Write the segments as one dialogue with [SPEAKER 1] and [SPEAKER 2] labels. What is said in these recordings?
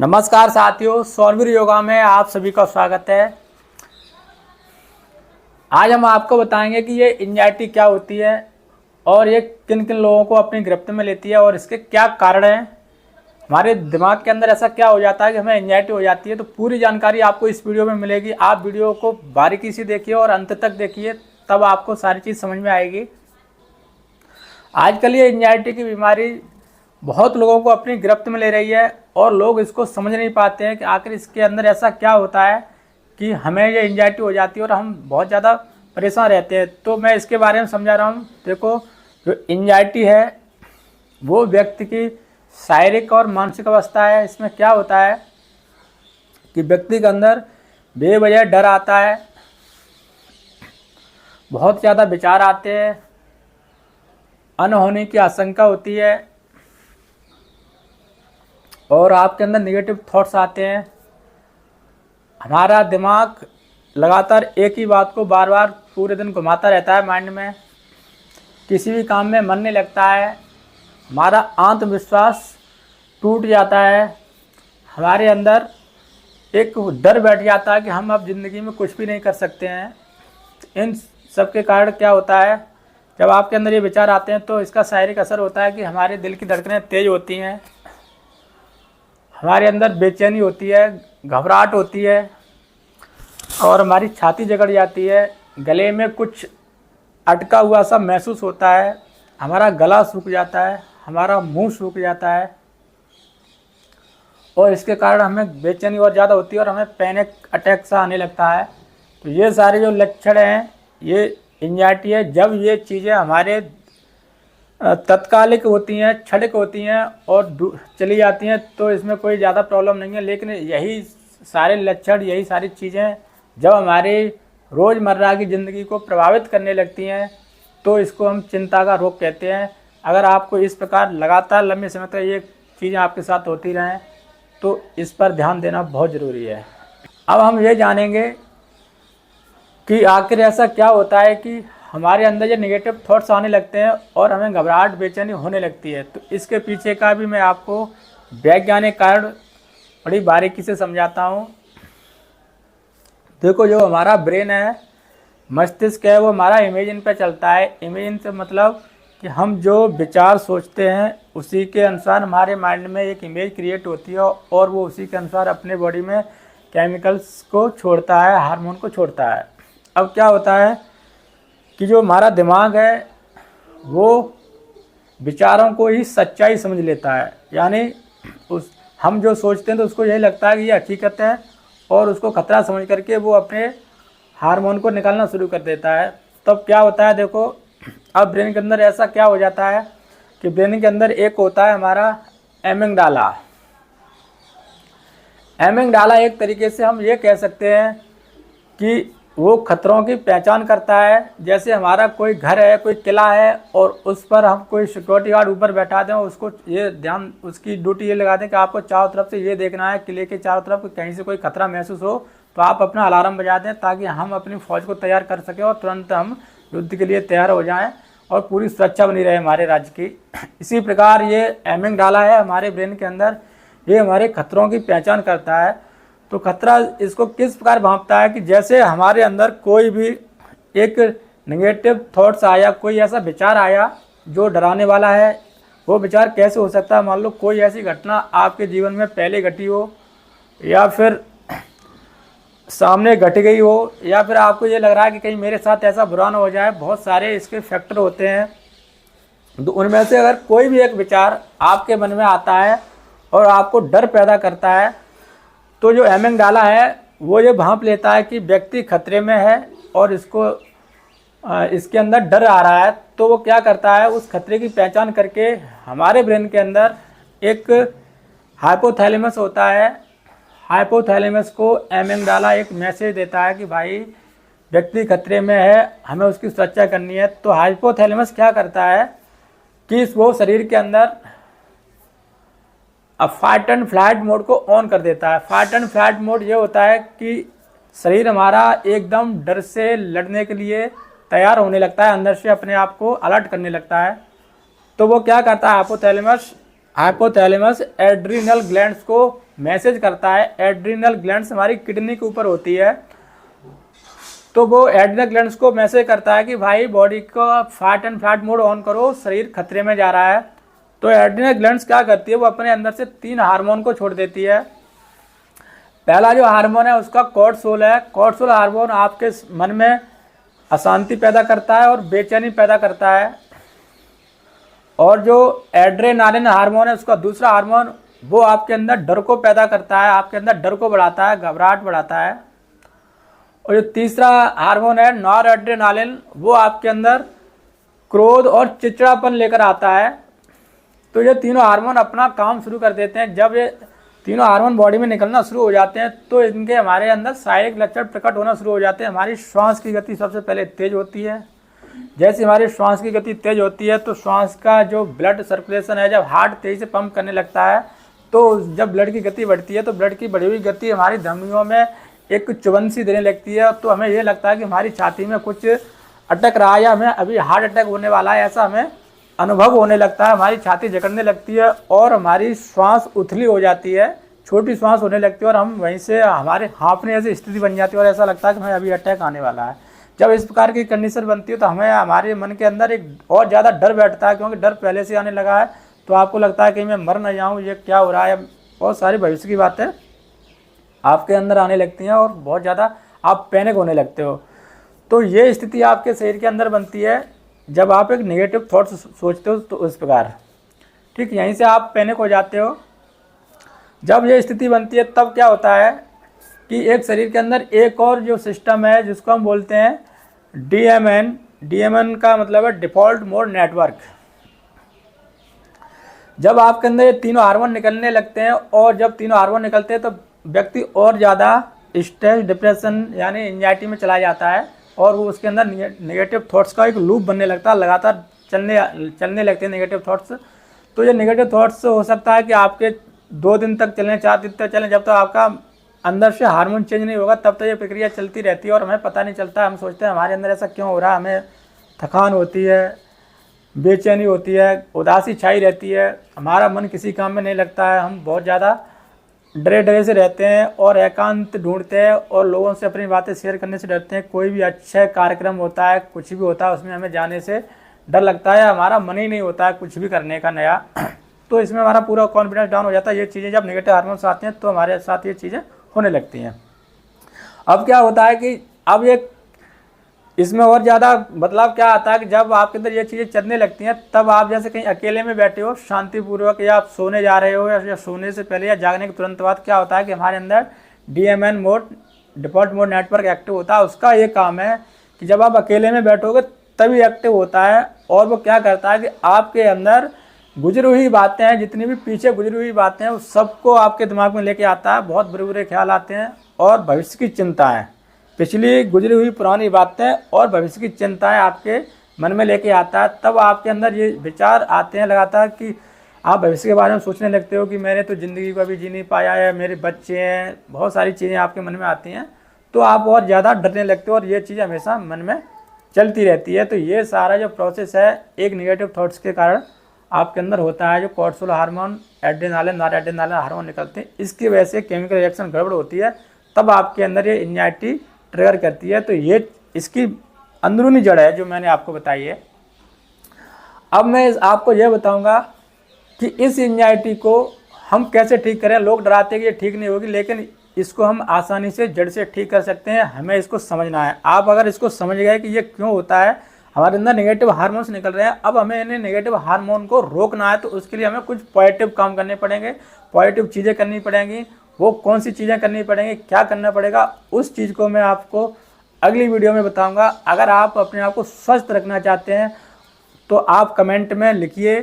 [SPEAKER 1] नमस्कार साथियों, सौरवीर योगा में आप सभी का स्वागत है। आज हम आपको बताएंगे कि ये एंजाइटी क्या होती है और ये किन किन लोगों को अपनी गिरफ्त में लेती है और इसके क्या कारण हैं। हमारे दिमाग के अंदर ऐसा क्या हो जाता है कि हमें एंजाइटी हो जाती है। तो पूरी जानकारी आपको इस वीडियो में मिलेगी। आप वीडियो को बारीकी से देखिए और अंत तक देखिए, तब आपको सारी चीज़ समझ में आएगी। आजकल ये एंजाइटी की बीमारी बहुत लोगों को अपनी गिरफ्त में ले रही है और लोग इसको समझ नहीं पाते हैं कि आखिर इसके अंदर ऐसा क्या होता है कि हमें ये एंजाइटी हो जाती है और हम बहुत ज़्यादा परेशान रहते हैं। तो मैं इसके बारे में समझा रहा हूँ। देखो, जो एंजाइटी है वो व्यक्ति की शारीरिक और मानसिक अवस्था है। इसमें क्या होता है कि व्यक्ति के अंदर बेवजह डर आता है, बहुत ज़्यादा विचार आते हैं, अनहोनी की आशंका होती है और आपके अंदर नेगेटिव थॉट्स आते हैं। हमारा दिमाग लगातार एक ही बात को बार बार पूरे दिन घुमाता रहता है माइंड में। किसी भी काम में मन नहीं लगता है। हमारा आत्मविश्वास टूट जाता है। हमारे अंदर एक डर बैठ जाता है कि हम अब ज़िंदगी में कुछ भी नहीं कर सकते हैं। इन सब के कारण क्या होता है, जब आपके अंदर ये विचार आते हैं तो इसका शारीरिक असर होता है कि हमारे दिल की धड़कनें तेज़ होती हैं, हमारे अंदर बेचैनी होती है, घबराहट होती है और हमारी छाती जकड़ जाती है। गले में कुछ अटका हुआ सा महसूस होता है, हमारा गला सूख जाता है, हमारा मुंह सूख जाता है और इसके कारण हमें बेचैनी और ज़्यादा होती है और हमें पैनिक अटैक सा आने लगता है। तो ये सारे जो लक्षण हैं ये एंजाइटी है। जब ये चीज़ें हमारे तत्कालिक होती हैं, क्षणिक होती हैं और चली जाती हैं तो इसमें कोई ज़्यादा प्रॉब्लम नहीं है। लेकिन यही सारे लक्षण, यही सारी चीज़ें जब हमारे रोज़मर्रा की ज़िंदगी को प्रभावित करने लगती हैं तो इसको हम चिंता का रोग कहते हैं। अगर आपको इस प्रकार लगातार लंबे समय तक ये चीज़ें आपके साथ होती रहें तो इस पर ध्यान देना बहुत ज़रूरी है। अब हम ये जानेंगे कि आखिर ऐसा क्या होता है कि हमारे अंदर ये नेगेटिव थॉट्स आने लगते हैं और हमें घबराहट, बेचैनी होने लगती है। तो इसके पीछे का भी मैं आपको वैज्ञानिक कारण बड़ी बारीकी से समझाता हूँ। देखो, जो हमारा ब्रेन है, मस्तिष्क है, वो हमारा इमेजिन पे चलता है। इमेजिन से मतलब कि हम जो विचार सोचते हैं उसी के अनुसार हमारे माइंड में एक इमेज क्रिएट होती है और वो उसी के अनुसार अपने बॉडी में केमिकल्स को छोड़ता है, हार्मोन को छोड़ता है। अब क्या होता है कि जो हमारा दिमाग है वो विचारों को ही सच्चाई समझ लेता है। यानी हम जो सोचते हैं तो उसको यही लगता है कि ये हकीकत है और उसको खतरा समझ करके वो अपने हार्मोन को निकालना शुरू कर देता है। तब क्या होता है, देखो, अब ब्रेन के अंदर ऐसा क्या हो जाता है कि ब्रेन के अंदर एक होता है हमारा एमिगडाला। एमिगडाला एक तरीके से हम ये कह सकते हैं कि वो खतरों की पहचान करता है। जैसे हमारा कोई घर है, कोई किला है और उस पर हम कोई सिक्योरिटी गार्ड ऊपर बैठा दें, उसको ये ध्यान, उसकी ड्यूटी ये लगा दें कि आपको चारों तरफ से ये देखना है, किले के चारों तरफ कहीं से कोई खतरा महसूस हो तो आप अपना अलार्म बजा दें ताकि हम अपनी फ़ौज को तैयार कर सकें और तुरंत हम युद्ध के लिए तैयार हो जाएँ और पूरी सुरक्षा बनी रहे हमारे राज्य की। इसी प्रकार ये एमिगडाला है हमारे ब्रेन के अंदर, ये हमारे खतरों की पहचान करता है। तो खतरा इसको किस प्रकार भांपता है कि जैसे हमारे अंदर कोई भी एक नेगेटिव थॉट्स आया, कोई ऐसा विचार आया जो डराने वाला है, वो विचार कैसे हो सकता है। मान लो कोई ऐसी घटना आपके जीवन में पहले घटी हो या फिर सामने घट गई हो या फिर आपको ये लग रहा है कि कहीं मेरे साथ ऐसा बुरा ना हो जाए। बहुत सारे इसके फैक्टर होते हैं। तो उनमें से अगर कोई भी एक विचार आपके मन में आता है और आपको डर पैदा करता है तो जो एमिगडाला है वो ये भांप लेता है कि व्यक्ति खतरे में है और इसके अंदर डर आ रहा है। तो वो क्या करता है, उस खतरे की पहचान करके हमारे ब्रेन के अंदर एक हाइपोथैलेमस होता है। हाइपोथैलेमस को एमिगडाला एक मैसेज देता है कि भाई व्यक्ति खतरे में है, हमें उसकी सुरक्षा करनी है। तो हाइपोथैलेमस क्या करता है कि वो शरीर के अंदर अब फाइट एंड फ्लाइट मोड को ऑन कर देता है। फाइट एंड फ्लाइट मोड ये होता है कि शरीर हमारा एकदम डर से लड़ने के लिए तैयार होने लगता है, अंदर से अपने आप को अलर्ट करने लगता है। तो वो क्या करता है हाइपोथैलेमस, हाइपोथैलेमस एड्रिनल ग्लैंड्स को मैसेज करता है। एड्रिनल ग्लैंड्स हमारी किडनी के ऊपर होती है, तो वो एड्रिनल ग्लैंड्स को मैसेज करता है कि भाई बॉडी को fight and flight mode on करो, शरीर खतरे में जा रहा है। तो एड्रिनल ग्लैंड्स क्या करती है, वो अपने अंदर से 3 हार्मोन को छोड़ देती है। पहला जो हार्मोन है उसका कोर्टिसोल है। कोर्टिसोल हार्मोन आपके मन में अशांति पैदा करता है और बेचैनी पैदा करता है। और जो एड्रेनालिन हार्मोन है उसका दूसरा हार्मोन, वो आपके अंदर डर को पैदा करता है, आपके अंदर डर को बढ़ाता है, घबराहट बढ़ाता है। और जो तीसरा हार्मोन है नॉर एड्रेनालिन, वो आपके अंदर क्रोध और चिड़चिड़ापन लेकर आता है। तो ये तीनों हार्मोन अपना काम शुरू कर देते हैं। जब ये तीनों हार्मोन बॉडी में निकलना शुरू हो जाते हैं तो इनके हमारे अंदर शारीरिक लक्षण प्रकट होना शुरू हो जाते हैं। हमारी श्वास की गति सबसे पहले तेज होती है। जैसे हमारी श्वास की गति तेज होती है तो श्वास का जो ब्लड सर्कुलेशन है, जब हार्ट तेजी से पंप करने लगता है, तो जब ब्लड की गति बढ़ती है तो ब्लड की बढ़ी हुई गति हमारी धमनियों में एक चुभन सी देने लगती है। तो हमें ये लगता है कि हमारी छाती में कुछ अटक रहा है या हमें अभी हार्ट अटैक होने वाला है, ऐसा हमें अनुभव होने लगता है। हमारी छाती जकड़ने लगती है और हमारी श्वास उथली हो जाती है, छोटी श्वास होने लगती है और हम वहीं से हमारे हाँफने जैसी स्थिति बन जाती है और ऐसा लगता है कि हमें अभी अटैक आने वाला है। जब इस प्रकार की कंडीशन बनती है तो हमें हमारे मन के अंदर एक और ज़्यादा डर बैठता है, क्योंकि डर पहले से आने लगा है। तो आपको लगता है कि मैं मर न जाऊँ, ये क्या हो रहा है। बहुत सारी भविष्य की बातें आपके अंदर आने लगती हैं और बहुत ज़्यादा आप पैनिक होने लगते हो। तो ये स्थिति आपके शरीर के अंदर बनती है जब आप एक नेगेटिव थॉट्स सोचते हो, तो इस प्रकार, ठीक, यहीं से आप पैनिक हो जाते हो। जब ये स्थिति बनती है तब क्या होता है कि एक शरीर के अंदर एक और जो सिस्टम है जिसको हम बोलते हैं डीएमएन। डीएमएन का मतलब है डिफ़ॉल्ट मोड नेटवर्क। जब आपके अंदर ये तीनों हार्मोन निकलने लगते हैं और जब तीनों हार्मोन निकलते हैं तो व्यक्ति और ज़्यादा स्ट्रेस, डिप्रेशन यानी एंजाइटी में चला जाता है और वो उसके अंदर नेगेटिव थॉट्स का एक लूप बनने लगता है, लगातार चलने लगते हैं नेगेटिव थॉट्स। तो ये नेगेटिव थॉट्स हो सकता है कि आपके 2 दिन तक चलें, 4 दिन तक चलें, जब तक आपका अंदर से हार्मोन चेंज नहीं होगा तब तक ये प्रक्रिया चलती रहती है और हमें पता नहीं चलता। हम सोचते हैं हमारे अंदर ऐसा क्यों हो रहा है, हमें थकान होती है, बेचैनी होती है, उदासी छाई रहती है, हमारा मन किसी काम में नहीं लगता है, हम बहुत ज़्यादा डरे डरे से रहते हैं और एकांत ढूंढते हैं और लोगों से अपनी बातें शेयर करने से डरते हैं। कोई भी अच्छा कार्यक्रम होता है, कुछ भी होता है, उसमें हमें जाने से डर लगता है, हमारा मन ही नहीं होता है कुछ भी करने का नया। तो इसमें हमारा पूरा कॉन्फिडेंस डाउन हो जाता है। ये चीज़ें जब नेगेटिव हार्मोन्स आते हैं तो हमारे साथ ये चीज़ें होने लगती हैं। अब क्या होता है कि अब ये इसमें और ज़्यादा बदलाव क्या आता है कि जब आपके अंदर ये चीज़ें चलने लगती हैं तब आप जैसे कहीं अकेले में बैठे हो शांतिपूर्वक, या आप सोने जा रहे हो या सोने से पहले या जागने के तुरंत बाद क्या होता है कि हमारे अंदर DMN mode, default mode network active होता है। उसका ये काम है कि जब आप अकेले में बैठोगे तभी एक्टिव होता है और वो क्या करता है कि आपके अंदर गुजरी हुई बातें हैं, जितनी भी पीछे गुजरी हुई बातें हैं, उस सबको आपके दिमाग में लेके आता है। बहुत बुरे बुरे ख्याल आते हैं और भविष्य की चिंताएं, पिछली गुजरी हुई पुरानी बातें और भविष्य की चिंताएं आपके मन में लेके आता है। तब आपके अंदर ये विचार आते हैं लगातार कि आप भविष्य के बारे में सोचने लगते हो कि मैंने तो ज़िंदगी को अभी जी नहीं पाया है, मेरे बच्चे हैं, बहुत सारी चीज़ें आपके मन में आती हैं। तो आप और ज़्यादा डरने लगते हो और ये चीज़ हमेशा मन में चलती रहती है। तो ये सारा जो प्रोसेस है एक नेगेटिव थॉट्स के कारण आपके अंदर होता है। जो cortisol hormone, adrenaline, nor adrenaline hormone निकलते हैं, इसकी वजह से केमिकल रिएक्शन गड़बड़ होती है, तब आपके अंदर ये एंजाइटी ट्रिगर करती है। तो ये इसकी अंदरूनी जड़ है जो मैंने आपको बताई है। अब मैं आपको यह बताऊंगा कि इस एंजाइटी को हम कैसे ठीक करें। लोग डराते हैं कि ये ठीक नहीं होगी, लेकिन इसको हम आसानी से जड़ से ठीक कर सकते हैं। हमें इसको समझना है। आप अगर इसको समझ गए कि ये क्यों होता है, हमारे अंदर नेगेटिव हार्मोन्स निकल रहे हैं, अब हमें इन्हें नेगेटिव हार्मोन को रोकना है, तो उसके लिए हमें कुछ पॉजिटिव काम करने पड़ेंगे, पॉजिटिव चीज़ें करनी पड़ेंगी। वो कौन सी चीज़ें करनी पड़ेंगी, क्या करना पड़ेगा, उस चीज़ को मैं आपको अगली वीडियो में बताऊंगा। अगर आप अपने आप को स्वस्थ रखना चाहते हैं तो आप कमेंट में लिखिए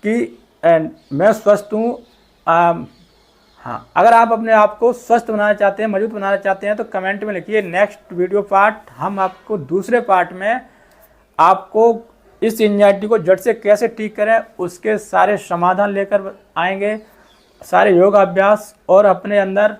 [SPEAKER 1] कि मैं स्वस्थ हूँ। हाँ, अगर आप अपने आप को स्वस्थ बनाना चाहते हैं, मजबूत बनाना चाहते हैं, तो कमेंट में लिखिए। नेक्स्ट वीडियो पार्ट हम आपको दूसरे पार्ट में आपको इस एंजाइटी को जड़ से कैसे ठीक करें उसके सारे समाधान लेकर आएंगे, सारे योग अभ्यास, और अपने अंदर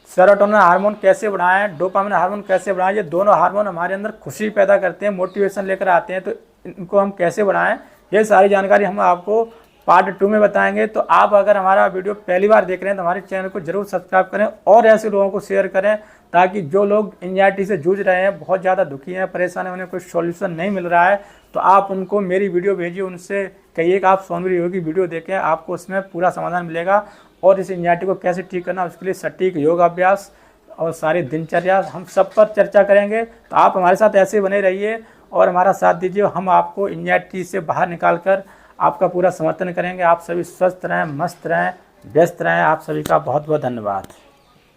[SPEAKER 1] सेरोटोनिन हार्मोन कैसे बढ़ाएं, डोपामिन हार्मोन कैसे बढ़ाएं। ये दोनों हार्मोन हमारे अंदर खुशी पैदा करते हैं, मोटिवेशन लेकर आते हैं, तो इनको हम कैसे बढ़ाएं, ये सारी जानकारी हम आपको पार्ट 2 में बताएंगे। तो आप अगर हमारा वीडियो पहली बार देख रहे हैं तो हमारे चैनल को जरूर सब्सक्राइब करें और ऐसे लोगों को शेयर करें, ताकि जो लोग एंजाइटी से जूझ रहे हैं, बहुत ज़्यादा दुखी हैं, परेशान हैं, उन्हें कोई सॉल्यूशन नहीं मिल रहा है, तो आप उनको मेरी वीडियो भेजिए, उनसे कहिए कि आप सोनवीर योग की वीडियो देखें, आपको उसमें पूरा समाधान मिलेगा। और इस एंजाइटी को कैसे ठीक करना, उसके लिए सटीक योगाभ्यास और सारी दिनचर्या हम सब पर चर्चा करेंगे। तो आप हमारे साथ ऐसे बने रहिए और हमारा साथ दीजिए। हम आपको एंजाइटी से बाहर निकाल कर आपका पूरा समर्थन करेंगे। आप सभी स्वस्थ रहें, मस्त रहें, व्यस्त रहें। आप सभी का बहुत बहुत धन्यवाद।